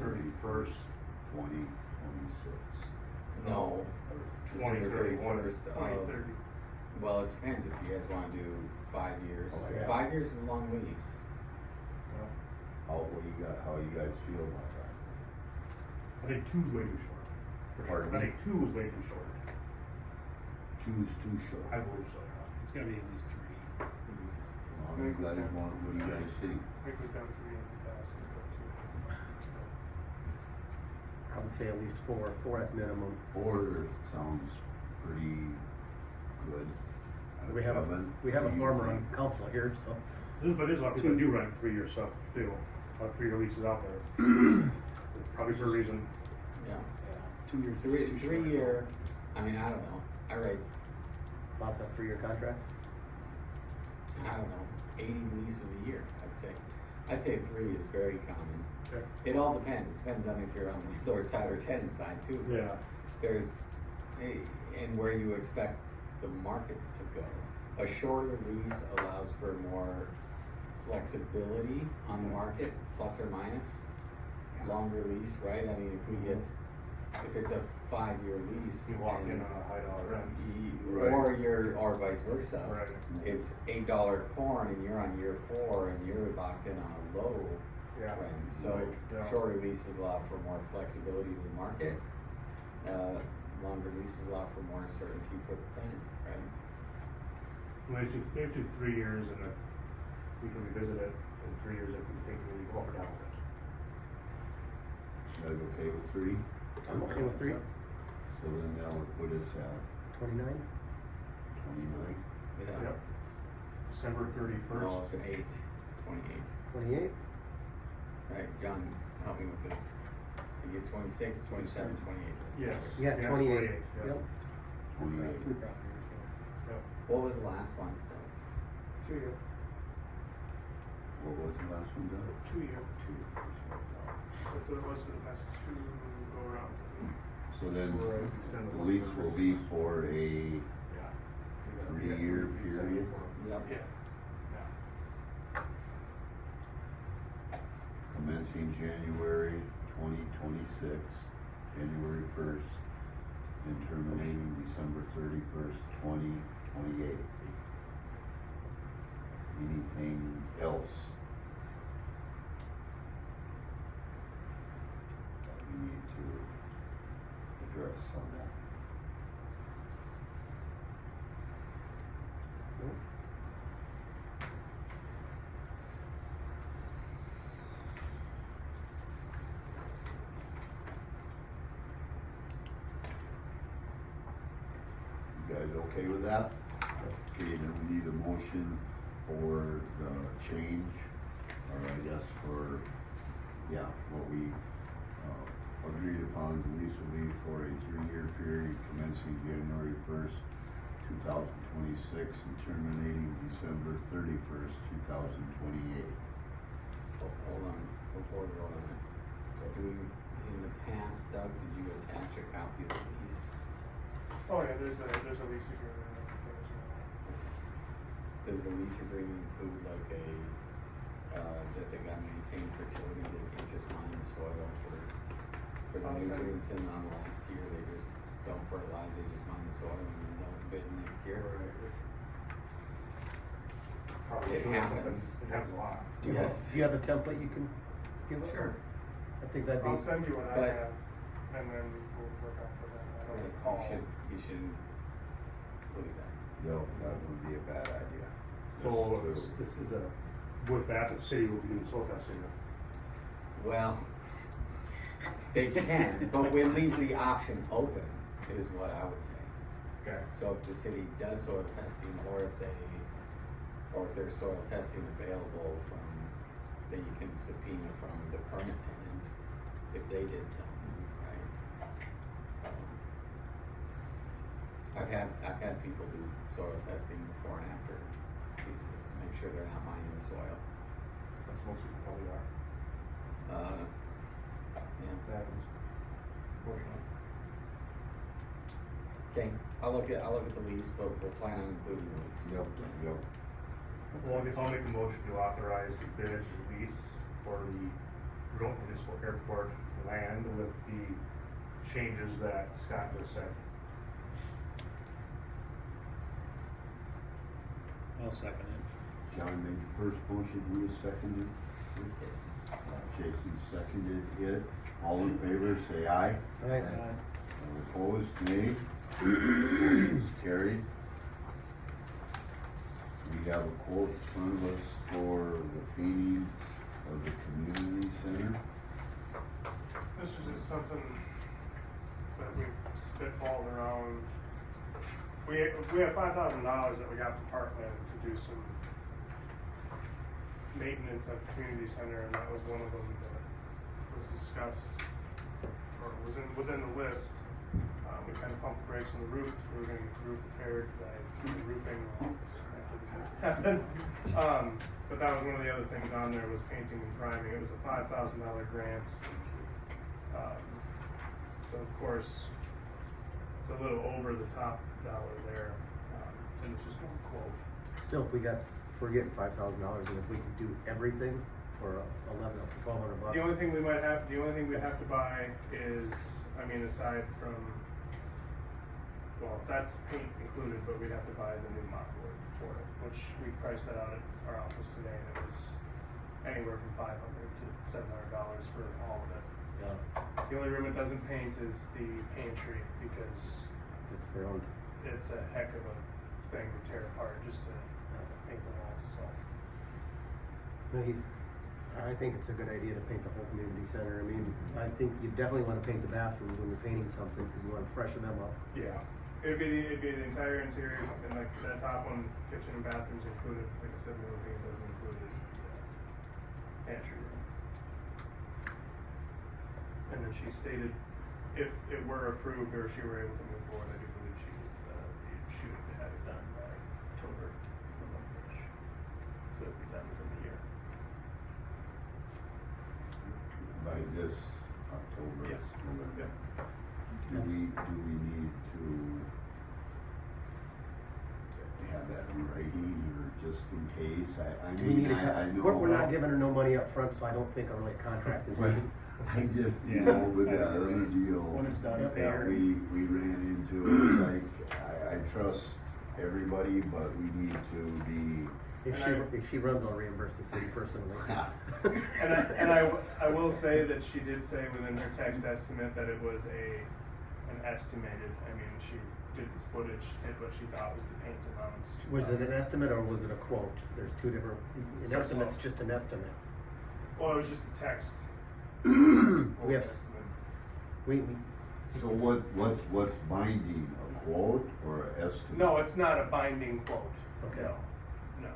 31st, 2026. No, December 31st Twenty of, thirty. well, it depends if you guys wanna do 5 years. Oh, yeah. 5 years is a long lease. How you guys feel about that? I think two's way too short. For sure. Pardon I me? think two is way too short. Two's too short. I believe so, yeah. It's gotta be at least 3. What do you guys want, what do you guys see? I think we've done 3 in the past, and we've done 2. I would say at least 4 at minimum. 4 sounds pretty good. We have Kevin, we have a what do you farmer on think? council here, so. But there's a lot of people that do run 3-year stuff too, a lot of 3-year leases out there. Probably for a reason. Yeah. 2 years. is too short. 3 year, I mean, I don't know, I write, Lots of 3-year contracts. I don't know, 80 leases a year, I'd say 3 is very common. Okay. It all depends. It depends on if you're on the landlord side or tenant side too. Yeah. And where you expect the market to go. A shorter lease allows for more flexibility on the market, plus or minus. Longer lease, right? I mean, if it's a 5-year lease. You walk in and on a high dollar rent. Right. or vice versa. Right. It's $8 corn and you're on year 4 and you're locked in on a low Yeah. rent. So Right, yeah. shorter leases allow for more flexibility to the market. Longer leases allow for more certainty for the tenant, right? Maybe do 3 years and if we can revisit it in 3 years if we think we need to go up or down with it. You guys okay with 3? I'm okay with 3. So then that would put us at 29. 29. Yeah. Yep. December 31st. No, it's 28. 28. Right, John, help me with this. You get 26, 27, 28. Yes. Yeah, Yes, 28. yeah. Yep. 28. 3 properties. Yep. What was the last one? 2 year. What was the last one, Doug? 2 year. That's what it was for the next 2 go rounds. So then, Right. the lease will be for a Yeah. 3-year period. Yep. Yeah. Commencing January 2026, January 1st, and terminating December 31st, 2028. Anything else that we need to address on that? You guys okay with that? Okay, then we need a motion for the change, or I guess for, yeah, what we, agreed upon. The lease will be for a 3-year period commencing January 1st, 2026 and terminating December 31st, 2028. Hold on, before we vote on it. In the past, Doug, did you attach a copy of the lease? Oh yeah, there's a lease agreement. in there as well. Does the lease agreement include like that they gotta maintain fertility, they can't just mine the soil for the I'll send- nutrients in on last year, they just don't fertilize, they just mine the soil and then don't bid next year? Probably It doing something- happens. It happens a lot. Do you, Yes. do you have a template you can give us? Sure. I think that'd be. I'll send you what I But- have, and then we'll work on for that. I don't Right, recall. you should include that. No, that would be a bad idea. So Just to- is with that, the city will be doing soil testing. Well, they can, but we leave the option open, is what I would say. Okay. So if the city does soil testing, or if there's soil testing available from, that you can subpoena from the current tenant, if they did something, right? I've had people do soil testing before and after leases to make sure they're not mining the soil. That's most people probably are. Yeah. That happens. Fortunately. Okay, I'll look at the lease, but we'll plan on including the lease. Yep. Well, I guess I'll make a motion to authorize the bid and lease for the Rudolph Municipal Airport land with the changes that Scott just said. I'll second it. John made the first motion, who seconded? Jason seconded it. All in favor, say aye. Right. All opposed, nay. Motion's carried. We have a quote in front of us for the painting of the community center. This is just something that we've spitballed around. We have $5,000 that we got from Parkland to do some maintenance at the community center, and that was one of them that was discussed, or was within the list. We kind of pumped the brakes on the roof, we were gonna get the roof repaired, the roofing, that didn't happen. But that was one of the other things on there, was painting and priming. It was a $5,000 grant. So of course, it's a little over the top dollar there, and it's just one quote. Still, if we're getting $5,000, and if we can do everything for $1,200. The only thing we'd have to buy is, I mean, aside from, well, that's paint included, but we'd have to buy the new mopboard for it, which we priced that out at our office today, and it was anywhere from $500 to $700 for all of it. Yeah, The only room it doesn't paint is the pantry, because it's their own. it's a heck of a thing to tear apart just to paint the walls, so. I think it's a good idea to paint the whole community center. I mean, I think you definitely wanna paint the bathrooms when you're painting something, cause you wanna freshen them up. Yeah, it'd be the entire interior, and like that top one, kitchen and bathrooms included. Like I said, the only thing it doesn't include is the pantry room. And then she stated, if it were approved or she were able to move forward, I do believe she would have it done by October, November-ish. So it'd be done within the year. By this October. Yes. November. Yeah. Do we need to have that in writing or just in case? Do we need I know. we're not giving her no money up front, so I don't think a really contract is needed. I just, Yeah. with that other deal When it's done, pay that her. we ran into, it's like, I trust everybody, but we need to be. If she runs, I'll reimburse the city personally. And I will say that she did say within her text estimate that it was an estimated, I mean, she did this footage, did what she thought was the paint amount. Was it an estimate or was it a quote? There's two different, an So estimate's quote. just an estimate. Well, it was just a text. We have, we, So what's binding, a quote or an estimate? No, it's not a binding quote. Okay. No.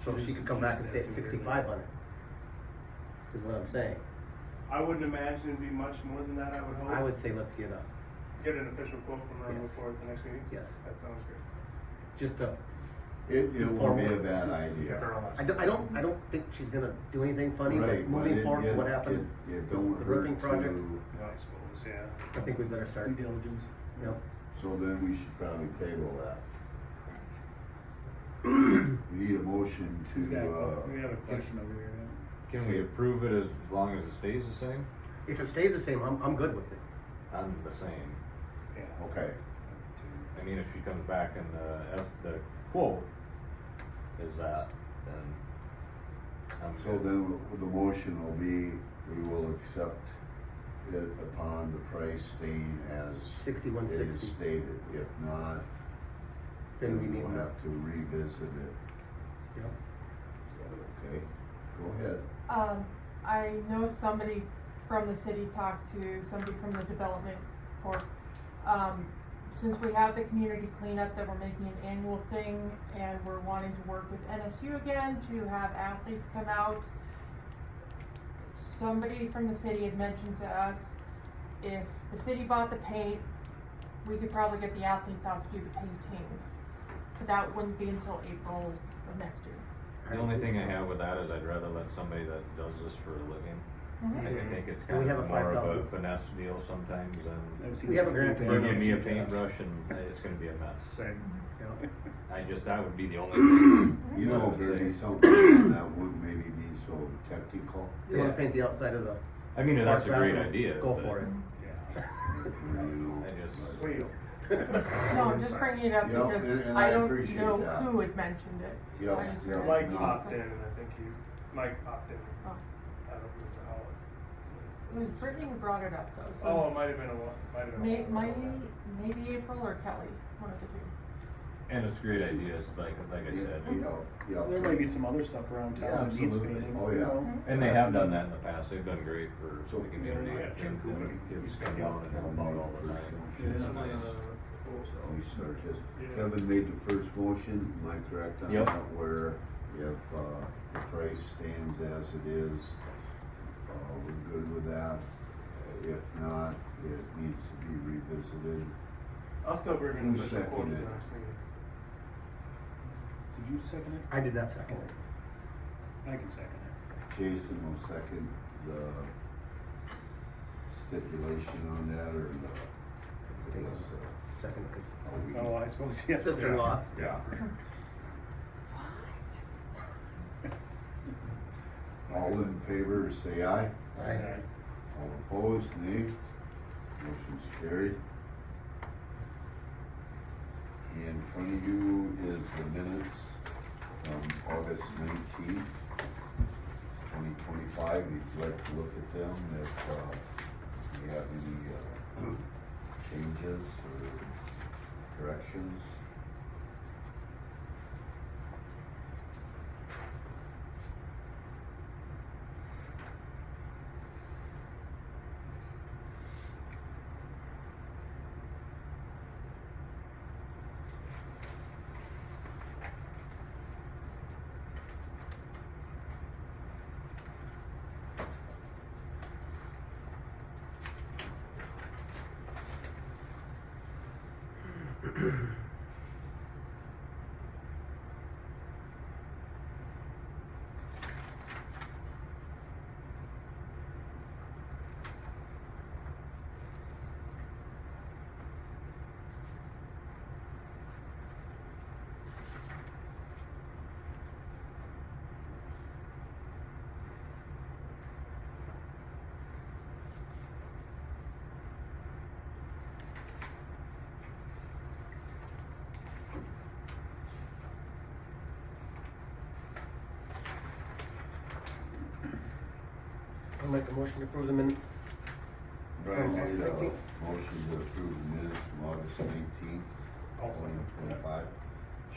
so she could come back and say it's 6,500. Is what I'm saying. I wouldn't imagine it'd be much more than that, I would hope. I would say let's get Get an official quote from her Yes. before the next meeting? yes, That sounds great. just a, It won't be a bad idea. I don't think she's gonna do anything funny, but Right, moving forward, what happened, It don't the hurt roofing project? to, I suppose, yeah. I think we better start. Due diligence. Yep. so then we should probably table that. We need a motion to, We have a question over here. Can we approve it as long as it stays the same? If it stays the same, I'm good with it. I'm the same. Yeah. okay, I mean, if she comes back and the quote is that, then I'm so good. then the motion will be, we will accept it upon the price staying as it is 6160. stated. If not, Then we then need we'll to. have to revisit it. Yep. Is that okay? Go ahead. I know somebody from the city talked to somebody from the development corp. Since we have the community cleanup that we're making an annual thing and we're wanting to work with NSU again to have athletes come out. Somebody from the city had mentioned to us, if the city bought the paint, we could probably get the athletes out to do the painting. But that wouldn't be until April of next year. The only thing I have with that is I'd rather let somebody that does this for a living Mhm. make a think it's And we kind have of a more of a 5,000. finesse deal sometimes than, I've seen We have a some grant people you to give me a do jobs. paintbrush and it's gonna be a mess. Same. That would be the only thing. You know, I if would there'd say. be something that wouldn't maybe be so technical, They wanna Yeah. paint the outside of the. I mean, that's a park great bathroom, idea. Go but for it. Yeah. you know. I just, Please. No, I'm just bringing it up Yep, because and I I don't appreciate know that. who had mentioned it. Yep, I just yep. heard Mike it. popped in, and I think Mike popped in. Oh. I don't remember how. It was Brittany who brought it up though, so. Oh, it might have been a while. Might have been a while ago. Maybe April or Kelly, one of the two. and it's great ideas, like I said. Yeah, There might be some other stuff around Yeah, town that needs absolutely. painting. Oh, you yeah. know? And they have done that in the past, they've done great for So, the community, yeah, Jim Cooper. kids come down and help out all the time. Yeah. It's nice. we start this. Yeah. Kevin made the first motion, am I correct on Yep. that? Where if, the price stands as it is, we're good with that. If not, it needs to be revisited. I'll still bring an Who official quote at seconded? the next meeting. Did you second it? I did not second it. I can second it. Jason will second the stipulation on that, or the, Just take a second, cause Oh, I suppose, yes. sister-in-law. Yeah. All in favor, say aye. Aye. All opposed, nay. Motion's carried. In front of you is the minutes from August 19th, 2025. If you'd like to look at them, if you have any changes or corrections. I'll make a motion to approve the minutes. Brian From August made a 19th. motion to approve the minutes from August 19th, I'll second. 2025.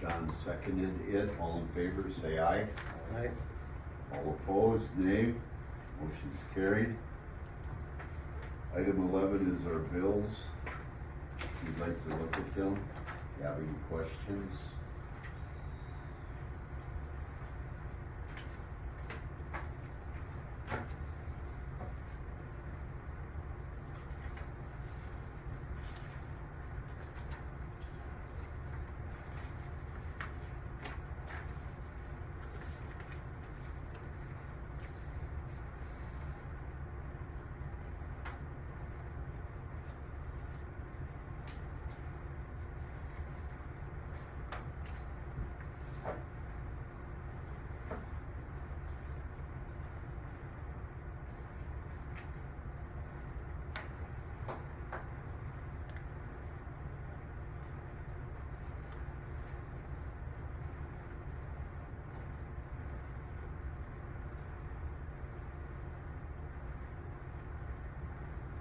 John seconded it. All in favor, say aye. Aye. All opposed, nay. Motion's carried. Item 11 is our bills. If you'd like to look at them, if you have any questions.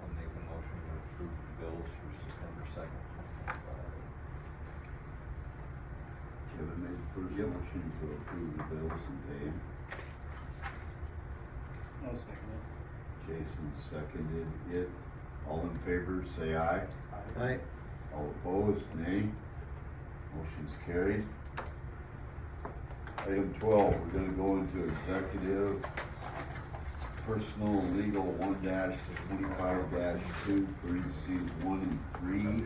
I'll make a motion to approve the bills for September 2nd. Kevin made the first motion to approve the bills and pay them. I'll second it. Jason seconded it. All in favor, say aye. Aye. All opposed, nay. Motion's carried. Item 12, we're gonna go into executive, personal and legal 1-25-2, parentheses 1 and 3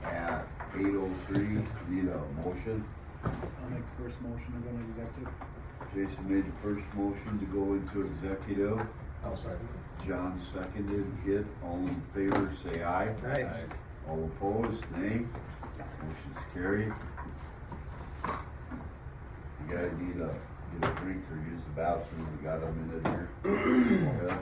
at 8:03. Need a motion? I'll make the first motion to go into executive. Jason made the first motion to go into executive. I'll second. John seconded it, all in favor, say aye. Aye. All opposed, nay. Motion's carried. You guys need a, get a drink or use the bathroom, we got them in here.